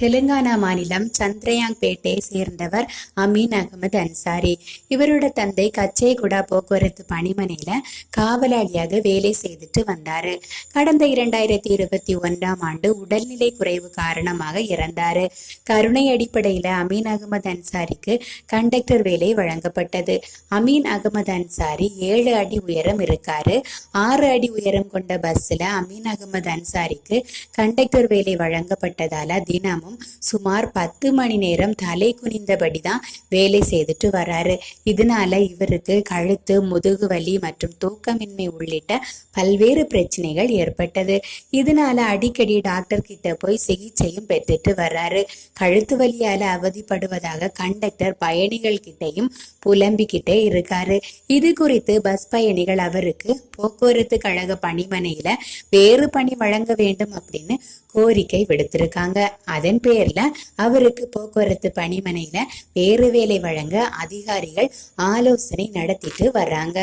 தெலுங்கானா மாநிலம் சந்திரயாங்பேட்டை சேர்ந்தவர் அமீன் அகமது அன்சாரி. இவரோட தந்தை கச்சேகுடா போக்குவரத்து பணிமனையில காவலாளியாக வேலை செய்துட்டு வந்தாரு. கடந்த 2021ஆம் ஆண்டு உடல்நிலை குறைவு காரணமாக இறந்தாரு. கருணை அடிப்படையில அமீன் அகமது அன்சாரிக்கு கண்டக்டர் வேலை வழங்கப்பட்டது. அமீன் அகமது அன்சாரி 7 அடி உயரம் இருக்காரு. 6 அடி உயரம் கொண்ட பஸ்ல அமீன் அகமது அன்சாரிக்கு கண்டக்டர் வேலை வழங்கப்பட்டதால தினமும் சுமார் 10 மணி நேரம் தலை குனிந்தபடிதான் வேலை செய்துட்டு வராரு. இதனால இவருக்கு கழுத்து, முதுகு வலி மற்றும் தூக்கமின்மை உள்ளிட்ட பல்வேறு பிரச்சனைகள் ஏற்பட்டது. இதனால அடிக்கடி டாக்டர் கிட்ட போய் சிகிச்சையும் பெற்றுட்டு வர்றாரு. கழுத்து வலியால அவதிப்படுவதாக கண்டக்டர் பயணிகள் கிட்டையும் புலம்பிக்கிட்டே இருக்காரு. இது குறித்து பஸ் பயணிகள் அவருக்கு போக்குவரத்து கழக பணிமனையில வேறு பணி வழங்க வேண்டும் அப்படின்னு கோரிக்கை விடுத்திருக்காங்க. அதன் பேர்ல அவருக்கு போக்குவரத்து பணிமனையில வேறு வேலை வழங்க அதிகாரிகள் ஆலோசனை நடத்திட்டு வர்றாங்க.